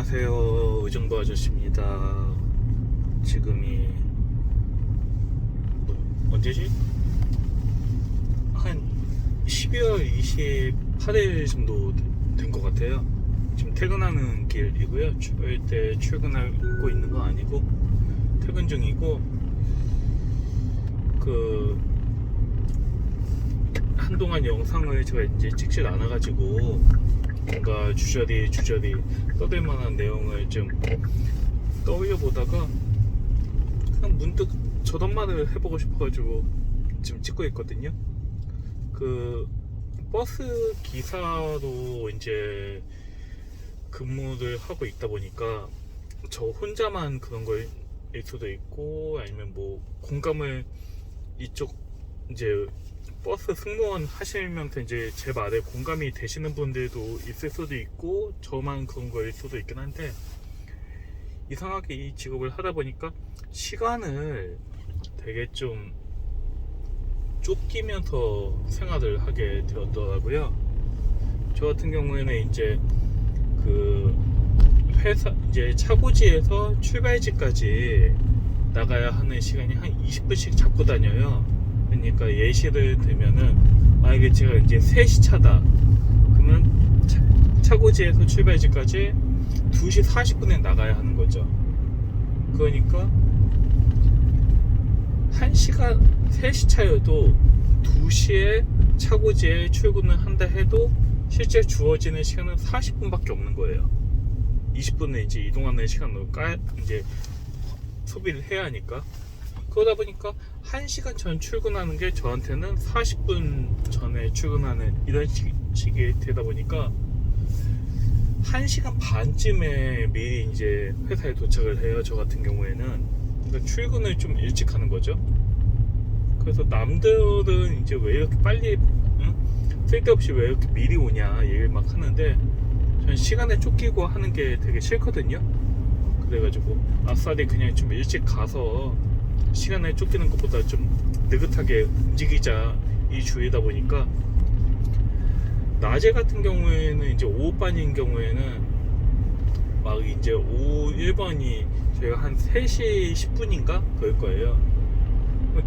안녕하세요, 의정부 아저씨입니다. 지금이 언제지? 한 12월 28일 정도 된 것 같아요. 지금 퇴근하는 길이고요. 절대 출근하고 있는 건 아니고 퇴근 중이고, 한동안 영상을 제가 이제 찍질 않아가지고 뭔가 주저리 떠들 만한 내용을 좀 떠올려 보다가 그냥 문득 저런 말을 해보고 싶어가지고 지금 찍고 있거든요. 버스 기사로 이제 근무를 하고 있다 보니까 저 혼자만 그런 거일 수도 있고, 아니면 뭐 공감을 이쪽 이제 버스 승무원 하시면서 이제 제 말에 공감이 되시는 분들도 있을 수도 있고, 저만 그런 거일 수도 있긴 한데, 이상하게 이 직업을 하다 보니까 시간을 되게 좀 쫓기면서 생활을 하게 되었더라고요. 저 같은 경우에는 이제 회사 이제 차고지에서 출발지까지 나가야 하는 시간이 한 20분씩 잡고 다녀요. 그러니까 예시를 들면은, 만약에 제가 이제 3시 차다 그러면 차고지에서 출발지까지 2시 40분에 나가야 하는 거죠. 그러니까 1시간 3시 차여도 2시에 차고지에 출근을 한다 해도 실제 주어지는 시간은 40분밖에 없는 거예요. 20분은 이제 이동하는 시간으로 이제 소비를 해야 하니까. 그러다 보니까 1시간 전 출근하는 게 저한테는 40분 전에 출근하는 이런 식이 되다 보니까 1시간 반쯤에 미리 이제 회사에 도착을 해요. 저 같은 경우에는. 그러니까 출근을 좀 일찍 하는 거죠. 그래서 남들은 이제 왜 이렇게 빨리, 쓸데없이 왜 이렇게 미리 오냐 얘기를 막 하는데, 전 시간에 쫓기고 하는 게 되게 싫거든요. 그래가지고 아싸리 그냥 좀 일찍 가서 시간에 쫓기는 것보다 좀 느긋하게 움직이자 이 주의다 보니까, 낮에 같은 경우에는 이제 오후반인 경우에는 막 이제 오후 1번이 저희가 한 3시 10분인가 그럴 거예요.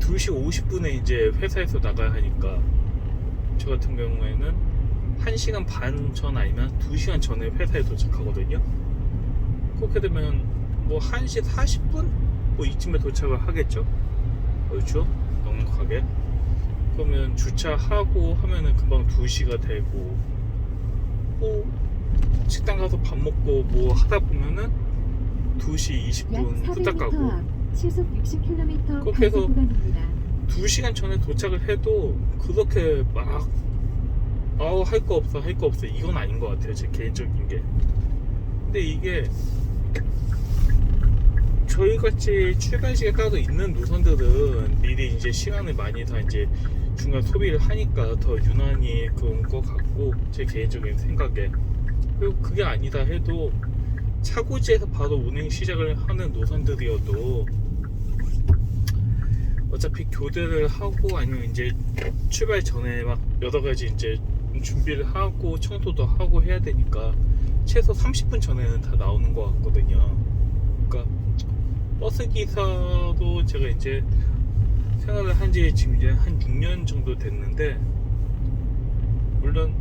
2시 50분에 이제 회사에서 나가야 하니까 저 같은 경우에는 1시간 반 전 아니면 2시간 전에 회사에 도착하거든요. 그렇게 되면 뭐 1시 40분? 뭐 이쯤에 도착을 하겠죠? 그렇죠? 넉넉하게. 그러면 주차하고 하면은 금방 2시가 되고, 뭐 식당 가서 밥 먹고 뭐 하다 보면은 2시 20분 후딱 가고, 시속 60km 그렇게 해서 구간입니다. 2시간 전에 도착을 해도 그렇게 막 할 거 없어 이건 아닌 것 같아요, 제 개인적인 게. 근데 이게 저희같이 출발시에 따로 있는 노선들은 미리 이제 시간을 많이 다 이제 중간 소비를 하니까 더 유난히 그런 것 같고, 제 개인적인 생각에. 그리고 그게 아니다 해도 차고지에서 바로 운행 시작을 하는 노선들이어도 어차피 교대를 하고 아니면 이제 출발 전에 막 여러 가지 이제 준비를 하고 청소도 하고 해야 되니까 최소 30분 전에는 다 나오는 것 같거든요. 그러니까 버스 기사도 제가 이제 생활을 한지 지금 이제 한 6년 정도 됐는데, 물론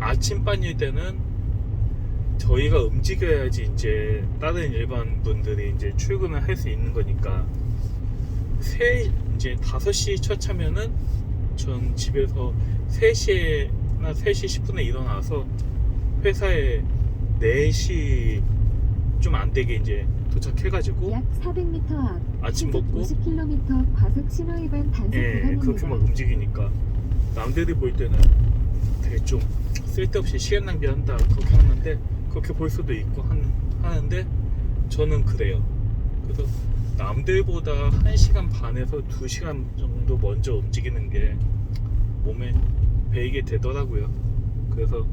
아침반일 때는 저희가 움직여야지 이제 다른 일반 분들이 이제 출근을 할 수 있는 거니까, 이제 5시 첫 차면은 전 집에서 3시나 3시 10분에 일어나서 회사에 4시 좀 안 되게 이제 도착해가지고 약 400m 앞 아침 먹고 50km 과속 신호 위반 단속 구간입니다. 그렇게 막 움직이니까 남들이 볼 때는 되게 좀 쓸데없이 시간 낭비한다 그렇게 하는데, 그렇게 볼 수도 있고 하는데 저는 그래요. 그래서 남들보다 1시간 반에서 2시간 정도 먼저 움직이는 게 몸에 배이게 되더라고요. 그래서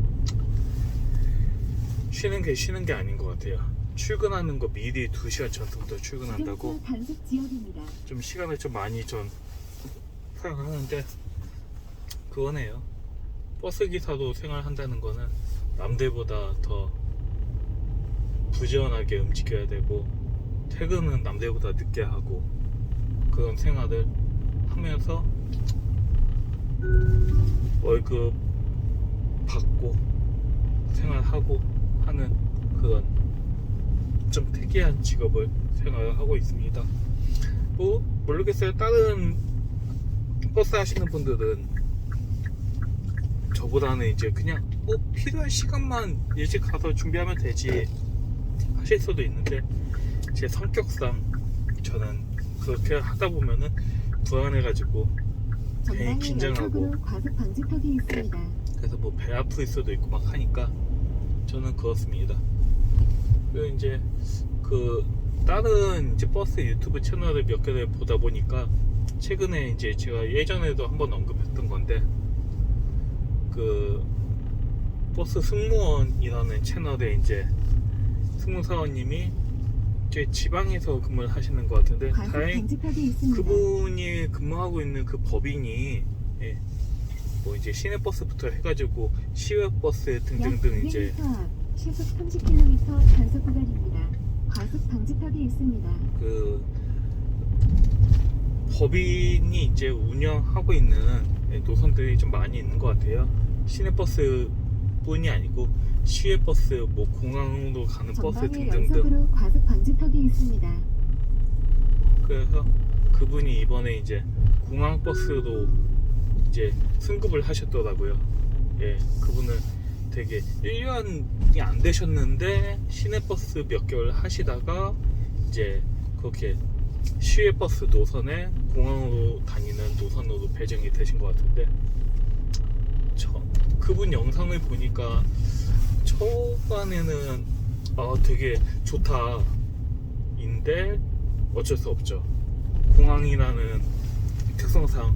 쉬는 게 아닌 것 같아요. 출근하는 거 미리 2시간 전부터 출근한다고 단속 지역입니다. 좀 시간을 좀 많이 전 사용하는데, 그거네요. 버스 기사도 생활한다는 거는 남들보다 더 부지런하게 움직여야 되고 퇴근은 남들보다 늦게 하고 그런 생활을 하면서 월급 받고 생활하고 하는 그런 좀 특이한 직업을 생활을 하고 있습니다. 뭐 모르겠어요. 다른 버스 하시는 분들은 저보다는 이제 그냥 뭐 필요한 시간만 일찍 가서 준비하면 되지 하실 수도 있는데 제 성격상 저는 그렇게 하다 보면은 불안해가지고 괜히 전방에 긴장하고 연속으로 과속 방지턱이 있습니다. 그래서 뭐 배 아플 수도 있고 막 하니까 저는 그렇습니다. 그리고 이제 그 다른 이제 버스 유튜브 채널을 몇 개를 보다 보니까 최근에 이제 제가 예전에도 한번 언급했던 건데 그 버스 승무원이라는 채널에 이제 승무사원님이 제 지방에서 근무를 하시는 것 같은데 과속 다행히 방지턱이 있습니다. 그분이 근무하고 있는 그 법인이 예, 뭐 이제 시내버스부터 해가지고 시외버스 등등등 약 이제 200m 앞 시속 30km 단속 구간입니다. 과속 방지턱이 있습니다. 그 법인이 이제 운영하고 있는 노선들이 좀 많이 있는 것 같아요. 시내버스 뿐이 아니고 시외버스, 뭐 공항으로 가는 버스 전방에 등등등. 연속으로 과속 방지턱이 있습니다. 그래서 그분이 이번에 이제 공항버스로 이제 승급을 하셨더라고요. 예, 그분은 되게 1년이 안 되셨는데 시내버스 몇 개월 하시다가 이제 그렇게 시외버스 노선에 공항으로 다니는 노선으로 배정이 되신 것 같은데 그분 영상을 보니까 초반에는 되게 좋다 인데 어쩔 수 없죠. 공항이라는 특성상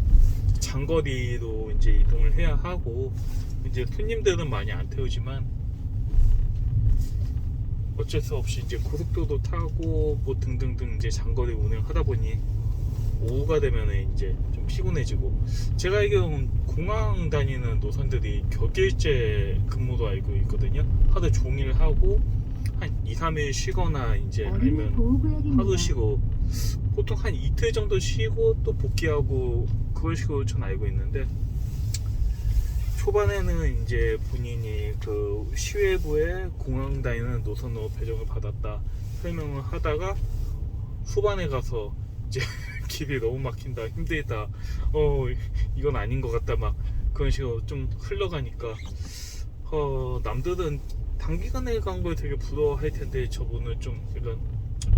장거리로 이제 이동을 해야 하고 이제 손님들은 많이 안 태우지만 어쩔 수 없이 이제 고속도로 타고 뭐 등등등 이제 장거리 운행하다 보니 오후가 되면은 이제 좀 피곤해지고 제가 알기로는 공항 다니는 노선들이 격일제 근무로 알고 있거든요. 하루 종일 하고 한 2, 3일 쉬거나 이제 어린이 아니면 보호구역입니다. 하루 쉬고 보통 한 이틀 정도 쉬고 또 복귀하고 그런 식으로 전 알고 있는데 초반에는 이제 본인이 그 시외부에 공항 다니는 노선으로 배정을 받았다 설명을 하다가 후반에 가서 이제 길이 너무 막힌다 힘들다 이건 아닌 것 같다 막 그런 식으로 좀 흘러가니까 남들은 단기간에 간 걸 되게 부러워할 텐데 저분은 좀 약간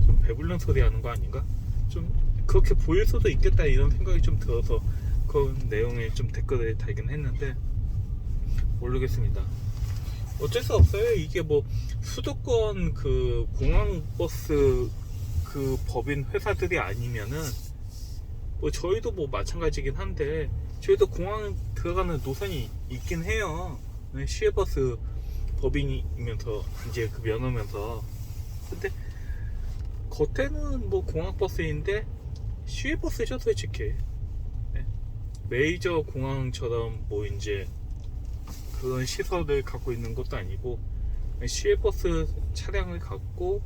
좀 배불른 소리 하는 거 아닌가? 좀 그렇게 보일 수도 있겠다 이런 생각이 좀 들어서 그런 내용에 좀 댓글을 달긴 했는데 모르겠습니다. 어쩔 수 없어요. 이게 뭐 수도권 그 공항버스 그 법인 회사들이 아니면은 뭐 저희도 뭐 마찬가지긴 한데 저희도 공항 들어가는 노선이 있긴 해요. 시외버스 법인이면서 이제 그 면허면서 근데 겉에는 뭐 공항버스인데 시외버스죠 솔직히. 네. 메이저 공항처럼 뭐 이제 그런 시설을 갖고 있는 것도 아니고 시외버스 차량을 갖고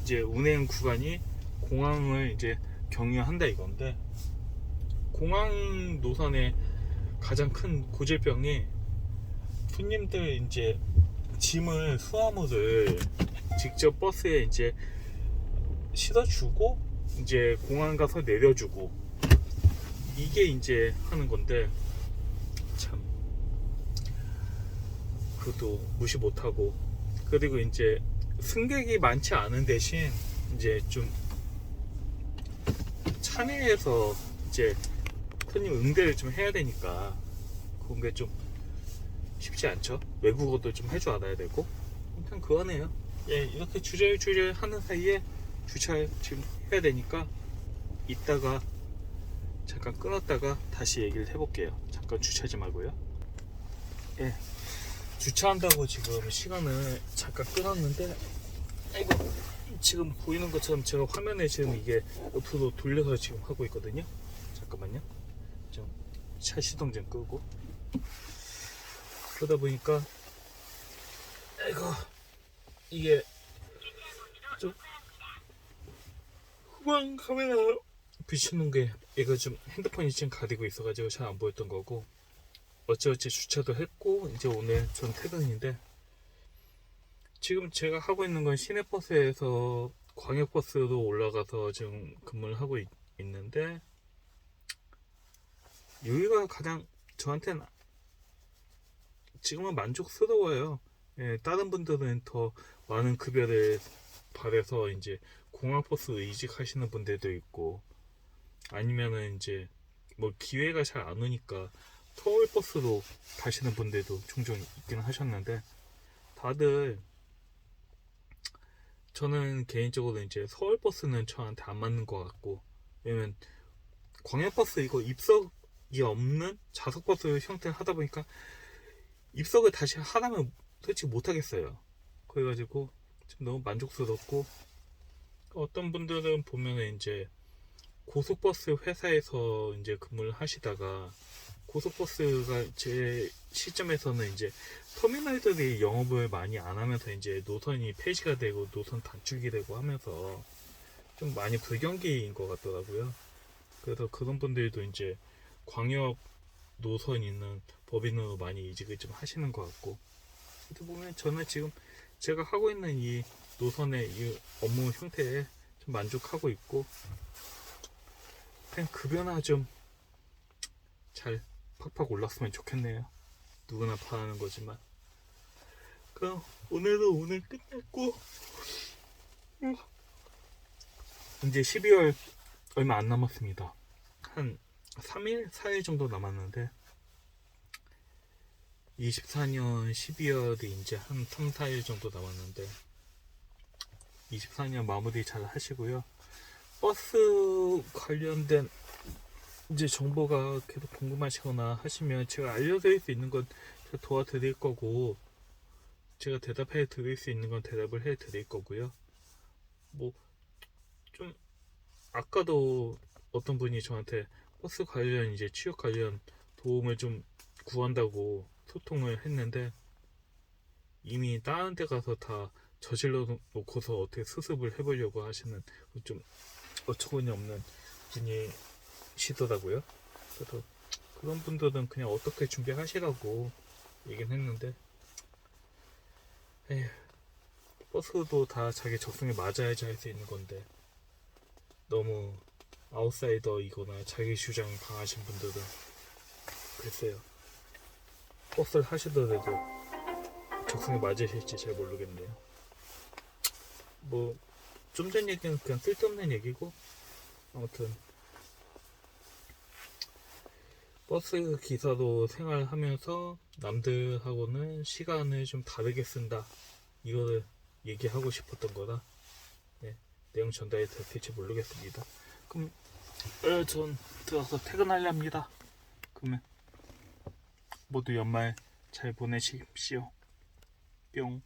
이제 운행 구간이 공항을 이제 경유한다 이건데 공항 노선의 가장 큰 고질병이 손님들 이제 짐을 수화물을 직접 버스에 이제 실어주고 이제 공항 가서 내려주고 이게 이제 하는 건데 참 그것도 무시 못하고 그리고 이제 승객이 많지 않은 대신 이제 좀 차 내에서 이제 손님 응대를 좀 해야 되니까 그런 게 좀 쉽지 않죠. 외국어도 좀 할 줄 알아야 되고 일단 그거네요. 예, 이렇게 주저주저 하는 사이에 주차를 지금 해야 되니까 이따가 잠깐 끊었다가 다시 얘기를 해볼게요. 잠깐 주차하지 말고요. 예, 주차한다고 지금 시간을 잠깐 끊었는데 아이고 지금 보이는 것처럼 제가 화면에 지금 이게 옆으로 돌려서 지금 하고 있거든요. 잠깐만요. 좀 차 시동 좀 끄고 그러다 보니까 아이고 이게 또 후방 카메라 비추는 게 얘가 좀 핸드폰이 지금 가리고 있어가지고 잘 안 보였던 거고, 어찌어찌 주차도 했고 이제 오늘 전 퇴근인데, 지금 제가 하고 있는 건 시내버스에서 광역버스로 올라가서 지금 근무를 하고 있는데, 여기가 가장 저한테는 지금은 만족스러워요. 예, 다른 분들은 더 많은 급여를 바래서 이제 공항버스 이직하시는 분들도 있고, 아니면은 이제 뭐 기회가 잘 안 오니까 서울버스로 가시는 분들도 종종 있긴 하셨는데, 다들 저는 개인적으로 이제 서울버스는 저한테 안 맞는 것 같고, 왜냐면 광역버스 이거 입석이 없는 좌석버스 형태를 하다 보니까 입석을 다시 하라면 솔직히 못하겠어요. 그래가지고 좀 너무 만족스럽고, 어떤 분들은 보면은 이제 고속버스 회사에서 이제 근무를 하시다가, 고속버스가 제 시점에서는 이제 터미널들이 영업을 많이 안 하면서 이제 노선이 폐지가 되고 노선 단축이 되고 하면서 좀 많이 불경기인 것 같더라고요. 그래서 그런 분들도 이제 광역 노선 있는 법인으로 많이 이직을 좀 하시는 것 같고, 어떻게 보면 저는 지금 제가 하고 있는 이 노선의 이 업무 형태에 좀 만족하고 있고, 그냥 급여나 좀 잘 팍팍 올랐으면 좋겠네요. 누구나 바라는 거지만. 그럼 오늘도 오늘 끝냈고, 이제 12월 얼마 안 남았습니다. 한 3일, 4일 정도 남았는데, 24년 12월이 이제 한 3, 4일 정도 남았는데, 24년 마무리 잘 하시고요. 버스 관련된 이제 정보가 계속 궁금하시거나 하시면 제가 알려드릴 수 있는 건 제가 도와드릴 거고, 제가 대답해 드릴 수 있는 건 대답을 해 드릴 거고요. 뭐 좀 아까도 어떤 분이 저한테 버스 관련 이제 취업 관련 도움을 좀 구한다고 소통을 했는데, 이미 다른 데 가서 다 저질러 놓고서 어떻게 수습을 해보려고 하시는 좀 어처구니 없는 분이시더라고요. 그래서 그런 분들은 그냥 어떻게 준비하시라고 얘기는 했는데, 에휴, 버스도 다 자기 적성에 맞아야지 할 수 있는 건데, 너무 아웃사이더이거나 자기 주장 강하신 분들은 글쎄요, 버스를 하시더라도 적성에 맞으실지 잘 모르겠네요. 뭐 좀 전 얘기는 그냥 쓸데없는 얘기고, 아무튼 버스 기사로 생활하면서 남들하고는 시간을 좀 다르게 쓴다, 이거를 얘기하고 싶었던 거라, 네, 내용 전달이 될지 모르겠습니다. 그럼 전 들어서 퇴근하렵니다. 그러면 모두 연말 잘 보내십시오. 뿅.